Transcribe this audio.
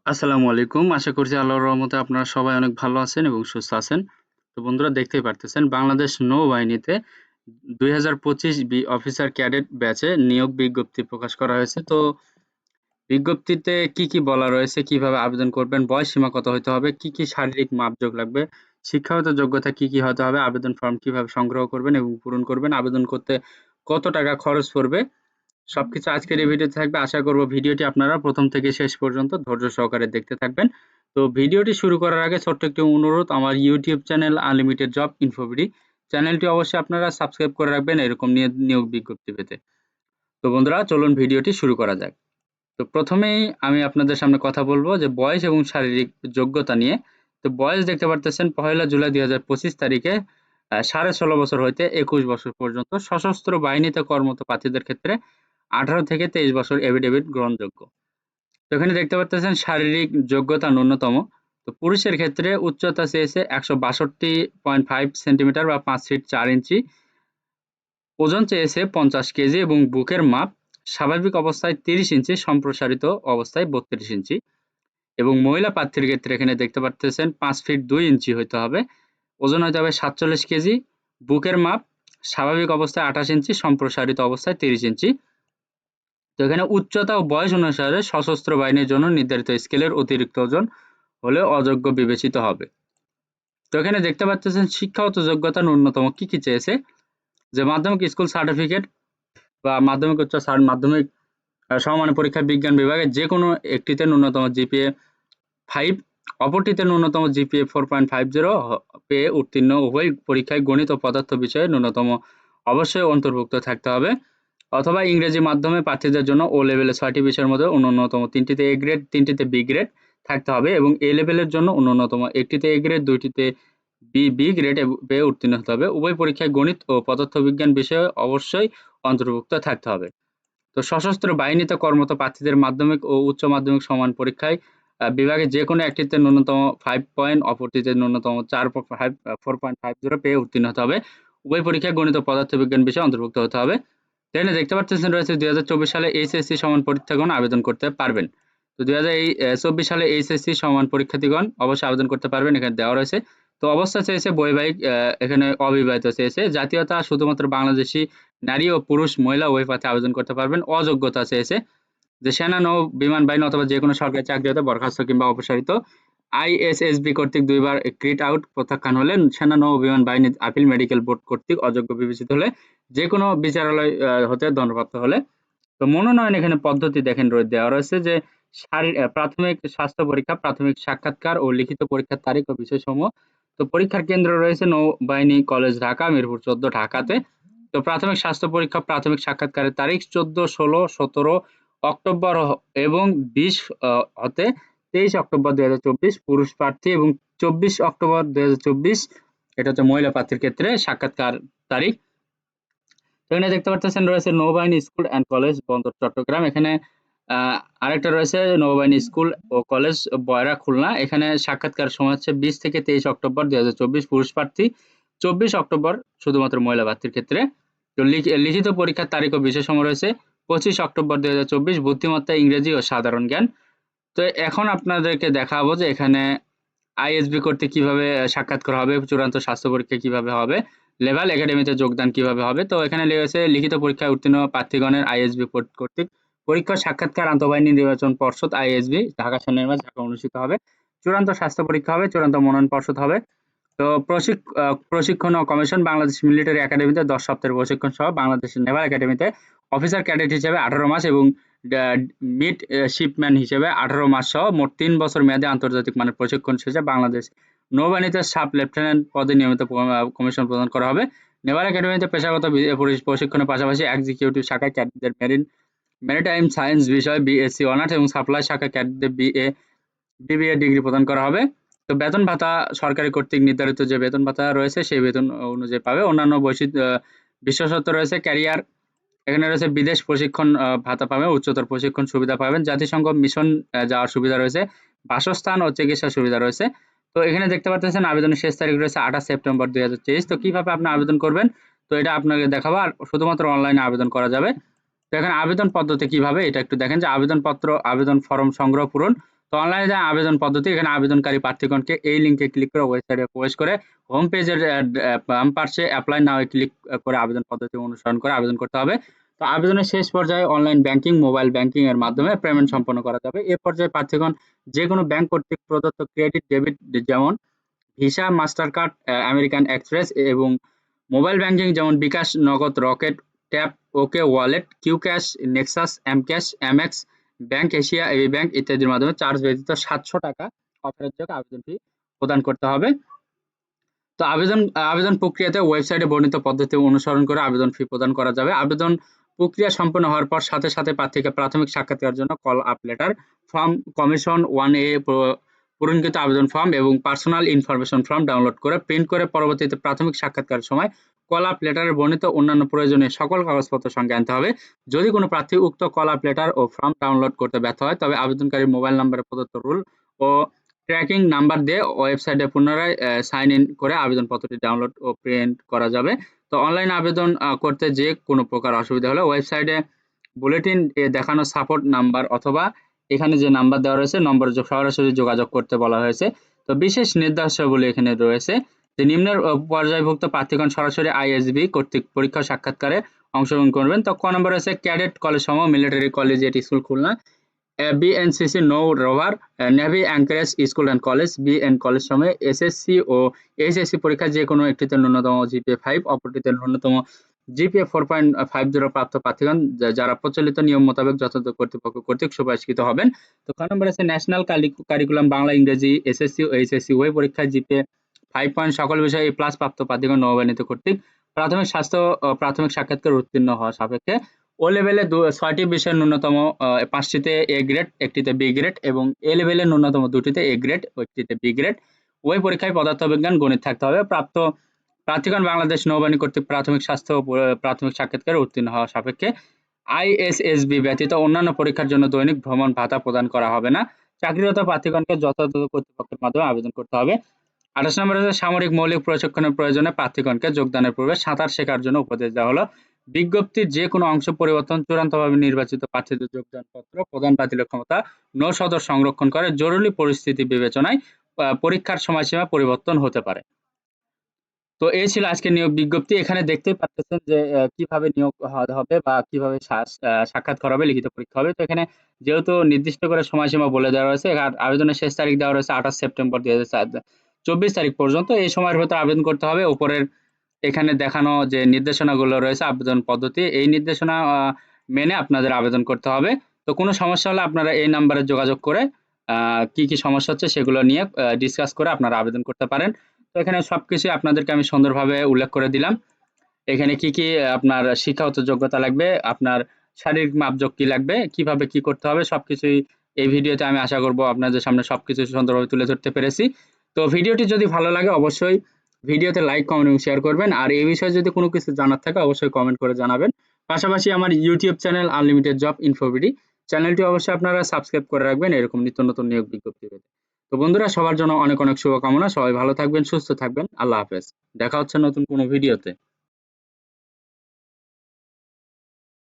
আসসালামু আলাইকুম। আশা করছি আল্লাহর রহমতে আপনারা সবাই অনেক ভালো আছেন এবং সুস্থ আছেন। তো বন্ধুরা দেখতেই পারতেছেন বাংলাদেশ নৌবাহিনীতে ২০২৫ অফিসার ক্যাডেট ব্যাচে নিয়োগ বিজ্ঞপ্তি প্রকাশ করা হয়েছে। তো বিজ্ঞপ্তিতে কি বলা রয়েছে, কিভাবে আবেদন করবেন, বয়স সীমা কত হইতে হবে, কি শারীরিক মাপজোক লাগবে, শিক্ষাগত যোগ্যতা কি হতে হবে, আবেদন ফর্ম কিভাবে সংগ্রহ করবেন এবং পূরণ করবেন, আবেদন করতে কত টাকা খরচ পড়বে সবকিছু আজকের এই ভিডিওতে থাকবে। আশা করব ভিডিওটি আপনারা প্রথম থেকে শেষ পর্যন্ত ধৈর্য সহকারে দেখতে থাকবেন। তো ভিডিওটি শুরু করার আগে ছোট্ট একটি অনুরোধ, আমার YouTube channel unlimited job InfoBD চ্যানেলটি অবশ্যই আপনারা সাবস্ক্রাইব করে রাখবেন এরকম নিয়োগ বিজ্ঞপ্তি পেতে। তো বন্ধুরা চলুন ভিডিওটি শুরু করা যাক। তো প্রথমেই আমি আপনাদের সামনে কথা বলবো যে বয়স এবং শারীরিক যোগ্যতা নিয়ে। তো বয়স দেখতে পারতেছেন ১লা জুলাই ২০২৫ তারিখে ১৬.৫ বছর হইতে ২১ বছর পর্যন্ত সশস্ত্র বাহিনীতে কর্মরত প্রার্থীদের ক্ষেত্রে ১৮ থেকে ২৩ বছর এফিডেভিট গ্রহণযোগ্য। তো এখানে দেখতে পারতেছেন শারীরিক যোগ্যতা ন্যূনতম। তো পুরুষের ক্ষেত্রে উচ্চতা চেয়েছে ১৬২.৫ সেন্টিমিটার বা ৫ ফিট ৪ ইঞ্চি, ওজন চেয়েছে ৫০ কেজি এবং বুকের মাপ স্বাভাবিক অবস্থায় ৩০ ইঞ্চি, সম্প্রসারিত অবস্থায় ৩২ ইঞ্চি এবং মহিলা প্রার্থীর ক্ষেত্রে এখানে দেখতে পারতেছেন ৫ ফিট ২ ইঞ্চি হইতে হবে, ওজন হইতে হবে ৪৭ কেজি, বুকের মাপ স্বাভাবিক অবস্থায় ২৮ ইঞ্চি, সম্প্রসারিত অবস্থায় ৩০ ইঞ্চি। তো এখানে উচ্চতা ও বয়স অনুসারে সশস্ত্র বাহিনীর জন্য নির্ধারিত স্কেলের অতিরিক্ত ওজন হলে অযোগ্য বিবেচিত হবে। তো এখানে দেখতে পাচ্ছেন শিক্ষাগত যোগ্যতা ন্যূনতম কি চেয়েছে, যে মাধ্যমিক স্কুল সার্টিফিকেট বা মাধ্যমিক উচ্চ মাধ্যমিক সমমানের পরীক্ষা বিজ্ঞান বিভাগে যে কোনো একটিতে ন্যূনতম জিপিএ 5, অপরটিতে ন্যূনতম জিপিএ 4.50 পেয়ে উত্তীর্ণ, উভয় পরীক্ষায় গণিত ও পদার্থ বিষয়ে ন্যূনতম অবশ্যই অন্তর্ভুক্ত থাকতে হবে, অথবা ইংরেজি মাধ্যমে প্রার্থীদের জন্য ও লেভেলে ৬টি বিষয়ের মধ্যে ন্যূনতম ৩টিতে এ গ্রেড, ৩টিতে বি গ্রেড থাকতে হবে এবং এ লেভেলের জন্য ন্যূনতম ১টিতে এ গ্রেড, ২টিতে বি গ্রেড পেয়ে উত্তীর্ণ হতে হবে। উভয় পরীক্ষায় গণিত ও পদার্থবিজ্ঞান বিষয়ে অবশ্যই অন্তর্ভুক্ত থাকতে হবে। তো সশস্ত্র বাহিনীতে কর্মরত প্রার্থীদের মাধ্যমিক ও উচ্চ মাধ্যমিক সমান পরীক্ষায় বিভাগে যে কোনো একটিতে ন্যূনতম 5 পয়েন্ট, অপরটিতে ন্যূনতম 4.50 পেয়ে উত্তীর্ণ হতে হবে। উভয় পরীক্ষায় গণিত ও পদার্থবিজ্ঞান বিষয়ে অন্তর্ভুক্ত হতে হবে। এখানে দেখতে পাচ্ছেন রয়েছে ২০২৪ সালে এইচএসসি সমান পরীক্ষাগণ আবেদন করতে পারবেন। তো ২০২৪ সালে এইচএসসি সমান পরীক্ষার্থীগণ অবশ্যই আবেদন করতে পারবেন, এখানে দেওয়া রয়েছে। তো অবস্থা চেয়েছে বৈবাহিক, এখানে অবিবাহিত চেয়েছে। জাতীয়তা শুধুমাত্র বাংলাদেশি নারী ও পুরুষ মহিলা উভয় প্রার্থী আবেদন করতে পারবেন। অযোগ্যতা চেয়েছে যে সেনা, নৌ বিমান বাহিনী অথবা যে কোনো সরকারি চাকরি হতে বরখাস্ত কিংবা অপসারিত, আইএসএসবি কর্তৃক ২ বার ক্রিট আউট প্রত্যাখ্যান হলে, সেনা, নৌ বিমান বাহিনী আপিল মেডিকেল বোর্ড কর্তৃক অযোগ্য বিবেচিত হলে, যে কোনো বিচারালয় হতে দণ্ডপ্রাপ্ত হলে। তো মনোনয়ন এখানে পদ্ধতি দেখেন দেওয়া রয়েছে যে প্রাথমিক স্বাস্থ্য পরীক্ষা, প্রাথমিক সাক্ষাৎকার ও লিখিত পরীক্ষার তারিখ ও বিষয়সমূহ। তো পরীক্ষার কেন্দ্র রয়েছে নৌবাহিনী কলেজ ঢাকা, মিরপুর ১৪ ঢাকাতে। তো প্রাথমিক স্বাস্থ্য পরীক্ষা, প্রাথমিক সাক্ষাৎকারের তারিখ ১৪, ১৬, ১৭ অক্টোবর এবং ২০ হতে ২৩ অক্টোবর ২০২৪ পুরুষ প্রার্থী এবং ২৪ অক্টোবর ২০২৪ এটা হচ্ছে মহিলা প্রার্থীর ক্ষেত্রে সাক্ষাৎকার তারিখ। এখানে দেখতে পাচ্ছেন রয়েছে নৌবাহিনী স্কুল অ্যান্ড কলেজ বন্দর চট্টগ্রাম, এখানে আরেকটা রয়েছে নৌবাহিনী স্কুল ও কলেজ বয়রা খুলনা, এখানে সাক্ষাৎকার সময় হচ্ছে ২০ থেকে ২৩ অক্টোবর ২০২৪ পুরুষ প্রার্থী, ২৪ অক্টোবর শুধুমাত্র মহিলা প্রার্থীর ক্ষেত্রে। তো লিখিত পরীক্ষার তারিখ ও বিষয় সময় রয়েছে ২৫ অক্টোবর ২০২৪, বুদ্ধিমত্তা, ইংরেজি ও সাধারণ জ্ঞান। তো এখন আপনাদেরকে দেখাবো যে এখানে আইএসবি করতে কিভাবে সাক্ষাৎ করা হবে, চূড়ান্ত স্বাস্থ্য পরীক্ষা কিভাবে হবে, লেভাল একাডেমিতে যোগদান কিভাবে হবে। তো এখানে রয়েছে লিখিত পরীক্ষায় উত্তীর্ণ প্রার্থীগণের আইএসবি কর্তৃক পরীক্ষা সাক্ষাৎকার আন্তঃবাহিনী নির্বাচন পর্ষদ আইএসবি ঢাকা সেনানিবাস ঢাকা অনুষ্ঠিত হবে। চূড়ান্ত স্বাস্থ্য পরীক্ষা হবে, চূড়ান্ত মনোনয়ন পর্ষদ হবে। তো প্রশিক্ষণ ও কমিশন বাংলাদেশ মিলিটারি একাডেমিতে ১০ সপ্তাহের প্রশিক্ষণ সহ বাংলাদেশের নেভাল একাডেমিতে অফিসার ক্যাডেট হিসেবে ১৮ মাস এবং মিড শিপম্যান হিসেবে ১৮ মাস সহ মোট ৩ বছর মেয়াদী আন্তর্জাতিক মানের প্রশিক্ষণ শেষে বাংলাদেশ নৌবাহিনীতে সাব লেফটেন্যান্ট পদে নিয়মিত কমিশন প্রদান করা হবে। নেভাল একাডেমিতে পেশাগত প্রশিক্ষণের পাশাপাশি এক্সিকিউটিভ শাখায় ক্যাডেটদের মেরিটাইম সায়েন্স বিষয়ে বিএসসি অনার্স এবং সাপ্লাই শাখায় ক্যাডেটদের বিবিএ ডিগ্রি প্রদান করা হবে। তো বেতন ভাতা সরকারি কর্তৃক নির্ধারিত যে বেতন ভাতা রয়েছে সেই বেতন অনুযায়ী পাবে। অন্যান্য বিশেষত্ব রয়েছে ক্যারিয়ার, এখানে রয়েছে বিদেশ প্রশিক্ষণ ভাতা পাবেন, উচ্চতর প্রশিক্ষণ সুবিধা পাবেন, জাতিসংঘ মিশন যাওয়ার সুবিধা রয়েছে, বাসস্থান ও চিকিৎসা সুবিধা রয়েছে। তো এখানে দেখতে পাচ্ছেন আবেদনের শেষ তারিখ রয়েছে ২৮ সেপ্টেম্বর ২০২৩। তো কিভাবে আপনি আবেদন করবেন তো এটা আপনাকে দেখাবো, আর শুধুমাত্র অনলাইনে আবেদন করা যাবে। তো এখানে আবেদন পদ্ধতি কিভাবে এটা একটু দেখেন যে আবেদন ফর্ম সংগ্রহ পূরণ, তো অনলাইনে যে আবেদন পদ্ধতি, এখানে আবেদনকারী প্রার্থীগণকে এই লিঙ্কে ক্লিক করে ওয়েবসাইটে প্রবেশ করে হোম পেজের বাম পাশে অ্যাপ্লাই নাও এ ক্লিক করে আবেদন পদ্ধতি অনুসরণ করে আবেদন করতে হবে। তো আবেদনের শেষ পর্যায়ে অনলাইন ব্যাংকিং, মোবাইল ব্যাংকিং এর মাধ্যমে পেমেন্ট সম্পন্ন করা যাবে। এ পর্যায়ে প্রার্থীগণ যে কোনো ব্যাংক কর্তৃক প্রদত্ত ক্রেডিট, ডেবিট যেমন Visa, master card, American Express এবং মোবাইল ব্যাংকিং যেমন bKash, Nagad, Rocket, Tap, OK Wallet, Q Cash, Nexus, M Cash, MX Bank, Asia AB Bank ইত্যাদির মাধ্যমে চার্জ ব্যতীত 700 টাকা অফারের আবেদন ফি প্রদান করতে হবে। তো আবেদন প্রক্রিয়াতে ওয়েবসাইটে বর্ণিত পদ্ধতি অনুসরণ করে আবেদন ফি প্রদান করা যাবে। আবেদন প্রক্রিয়া সম্পন্ন হওয়ার পর সাথে সাথে প্রার্থীকে প্রাথমিক সাক্ষাৎকারের জন্য call up letter, form commission 1A পূরণকৃত আবেদন ফর্ম এবং পার্সোনাল ইনফরমেশন ফর্ম ডাউনলোড করে প্রিন্ট করে পরবর্তীতে প্রাথমিক সাক্ষাৎকারের সময় কল আপ লেটারে বর্ণিত অন্যান্য প্রয়োজনীয় সকল কাগজপত্র সঙ্গে আনতে হবে। যদি কোনো প্রার্থী উক্ত কল আপ লেটার ও ফর্ম ডাউনলোড করতে ব্যর্থ হয়, তবে আবেদনকারীর মোবাইল নম্বরে প্রদত্ত রুল ও ট্র্যাকিং নাম্বার দিয়ে ওয়েবসাইটে পুনরায় সাইন ইন করে আবেদনপত্রটি ডাউনলোড ও প্রিন্ট করা যাবে। তো অনলাইন আবেদন করতে যে কোনো প্রকার অসুবিধা হলে ওয়েবসাইটে বুলেটিন এ দেখানো সাপোর্ট নাম্বার অথবা এখানে যে নাম্বার দেওয়া রয়েছে নম্বরে সরাসরি যোগাযোগ করতে বলা হয়েছে। তো বিশেষ নির্দেশাবলী এখানে রয়েছে যে নিম্নের পর্যায়ভুক্ত প্রার্থীগণ সরাসরি আইএসবি কর্তৃক পরীক্ষা সাক্ষাৎকারে অংশগ্রহণ করবেন। তো ক নম্বর রয়েছে ক্যাডেট কলেজ সমূহ, military collegiate school Khulna, BNCC নৌ rover, navy anchorage school and college, BN college সমূহে এসএসসি ও এইচএসসি পরীক্ষা যে কোনো একটিতে ন্যূনতম জিপিএ 5, অপরটিতে ন্যূনতম জিপিএ 4.50 প্রাপ্ত প্রার্থীগণ যারা প্রচলিত নিয়ম মোতাবেক যথাযথ কর্তৃপক্ষ কর্তৃক সুপারিশকৃত হবেন। তো খ নম্বর আছে ন্যাশনাল কারিকুলাম বাংলা ইংরেজি এসএসসি ও এইচএসসি উভয় পরীক্ষায় জিপিএ 5 সকল বিষয়ে A+ প্রাপ্ত প্রার্থীগণ নৌবাহিনীতে কর্তৃক প্রাথমিক স্বাস্থ্য প্রাথমিক সাক্ষাৎকার উত্তীর্ণ হওয়া সাপেক্ষে ও লেভেলে 6টি বিষয়ের ন্যূনতম 5টিতে এ গ্রেড, একটিতে বি গ্রেড এবং এ লেভেলে ন্যূনতম 2টিতে এ গ্রেড ও একটিতে বি গ্রেড ওই পরীক্ষায় পদার্থবিজ্ঞান, গণিত থাকতে হবে। প্রাপ্ত প্রার্থীগণ বাংলাদেশ নৌবাহিনী কর্তৃক প্রাথমিক স্বাস্থ্য ও প্রাথমিক সাক্ষাৎকারে উত্তীর্ণ হওয়া সাপেক্ষে আইএসএসবি ব্যতীত অন্যান্য পরীক্ষার জন্য দৈনিক ভ্রমণ ভাতা প্রদান করা হবে না। চাকরিরত প্রার্থীগণকে যথাযথ কর্তৃপক্ষের মাধ্যমে আবেদন করতে হবে। 28 নম্বরে হচ্ছে সামরিক মৌলিক প্রশিক্ষণের প্রয়োজনে প্রার্থীগণকে যোগদানের পূর্বে সাঁতার শেখার জন্য উপদেশ দেওয়া হলো। বিজ্ঞপ্তির যে কোনো অংশ পরিবর্তন, চূড়ান্তভাবে নির্বাচিত প্রার্থীদের যোগদানপত্র প্রদান বাতিলের ক্ষমতা নৌসদর সংরক্ষণ করে। জরুরি পরিস্থিতি বিবেচনায় পরীক্ষার সময়সীমা পরিবর্তন হতে পারে। তো এই ছিল আজকে নিয়োগ বিজ্ঞপ্তি। এখানে দেখতেই পাচ্ছেন যে কিভাবে নিয়োগ হবে বা কিভাবে সাক্ষাৎ করা হবে, লিখিত পরীক্ষা হবে। তো এখানে যেহেতু নির্দিষ্ট করে সময়সীমা বলে দেওয়া রয়েছে, আবেদনের শেষ তারিখ দেওয়া রয়েছে 28 সেপ্টেম্বর 2024 তারিখ পর্যন্ত। এই সময়ের ভেতর আবেদন করতে হবে। উপরের এখানে দেখানো যে নির্দেশনাগুলো রয়েছে আবেদন পদ্ধতি, এই নির্দেশনা মেনে আপনাদের আবেদন করতে হবে। তো কোনো সমস্যা হলে আপনারা এই নাম্বারে যোগাযোগ করে কি কি সমস্যা হচ্ছে সেগুলো নিয়ে ডিসকাস করে আপনারা আবেদন করতে পারেন। তো এখানে সবকিছু আপনাদেরকে আমি সুন্দরভাবে উল্লেখ করে দিলাম। এখানে কি কি আপনার শিক্ষাগত যোগ্যতা লাগবে, আপনার শারীরিক মাপজোক কি লাগবে, কিভাবে কি করতে হবে, সবকিছুই এই ভিডিওতে আমি আশা করব আপনাদের সামনে সবকিছু সুন্দরভাবে তুলে ধরতে পেরেছি। তো ভিডিওটি যদি ভালো লাগে অবশ্যই ভিডিওতে লাইক, কমেন্ট এবং শেয়ার করবেন। আর এই বিষয়ে যদি কোনো কিছু জানার থাকে অবশ্যই কমেন্ট করে জানাবেন। পাশাপাশি আমার YouTube channel unlimited job InfoBD চ্যানেলটি অবশ্যই আপনারা সাবস্ক্রাইব করে রাখবেন এরকম নিত্য নতুন নিয়োগ বিজ্ঞপ্তি পেতে। তো বন্ধুরা, সবার জন্য অনেক অনেক শুভকামনা। সবাই ভালো থাকবেন, সুস্থ থাকবেন। আল্লাহ হাফেজ। দেখা হচ্ছে নতুন কোনো ভিডিওতে।